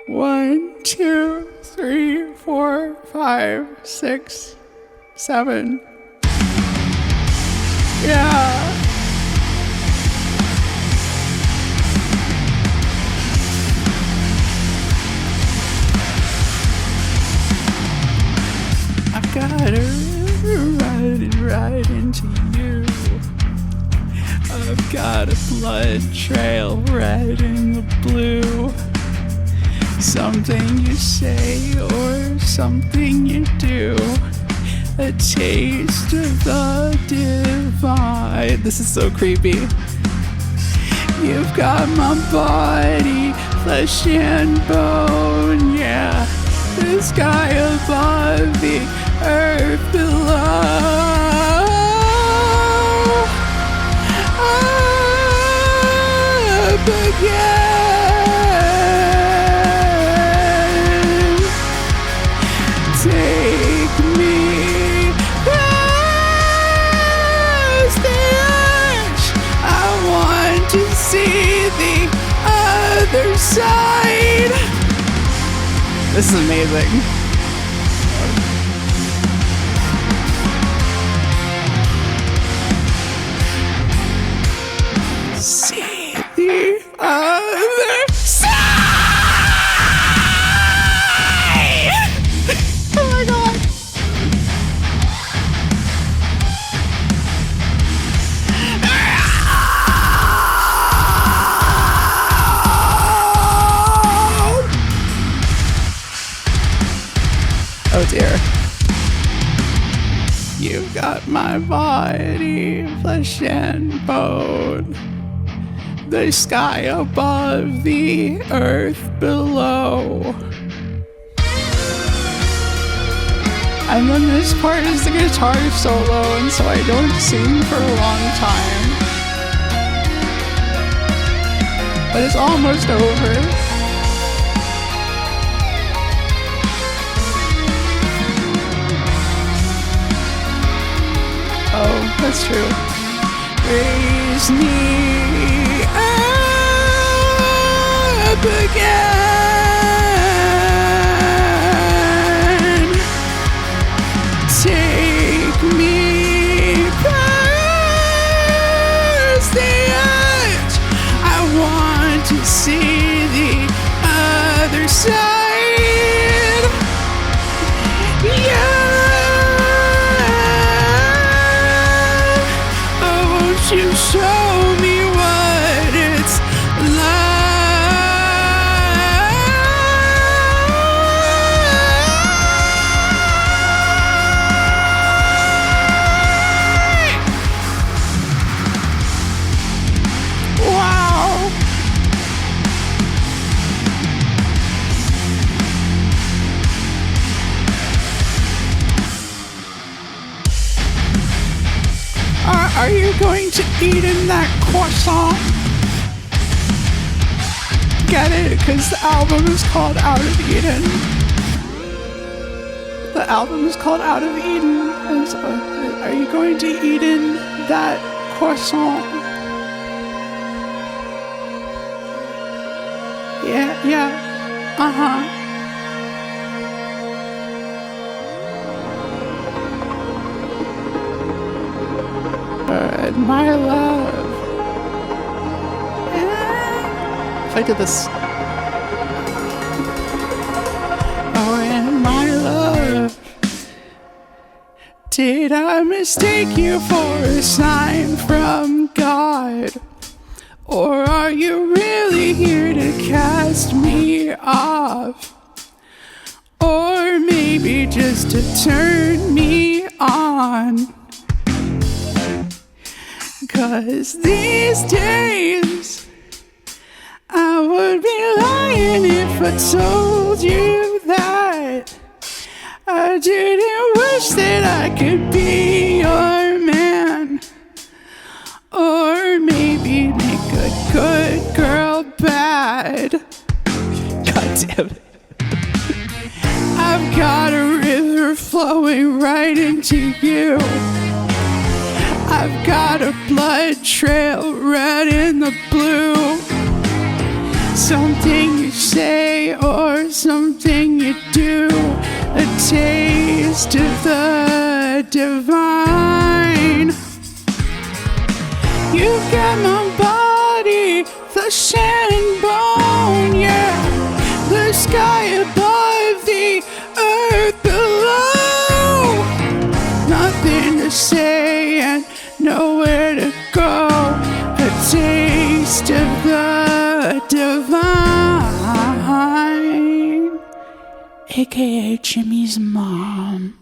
1, 2, 3, 4, 5, 6, 7. Yeah. I've got a river running right into you. I've got a blood trail red in the blue. Something you say or something you do. A taste of the divine. This is so creepy. You've got my body, flesh and bone, yeah. The sky above, the earth below. Up again. Take me past the edge. I want to see the other side. This is amazing. See the other side. Oh my god. Oh dear. You've got my body, flesh and bone. The sky above, the earth below. And then this part is the guitar solo, and so I don't sing for a long time. But it's almost over. Oh, that's true. Raise me up again. Take me past the edge. I want to see the other side. Yeah. You show me what it's like. Wow. Are you going to eat in that croissant? Get it? Because the album is called Out of Eden. The album is called Out of Eden. And so, are you going to eat in that croissant? Yeah. Uh-huh. My love. If I did this. Oh, and my love. Did I mistake you for a sign from God? Or are you really here to cast me off? Or maybe just to turn me on? 'Cause these days I would be lying if I told you that I didn't wish that I could be your man. Or maybe make a good girl bad. God damn it. I've got a river flowing right into you. I've got a blood trail red in the blue. Something you say or something you do, a taste of the divine. You've got my body, flesh and bone, yeah. The sky above, the earth below. Nothing to say and nowhere to go. A taste of the divine, aka Jimmy's mom.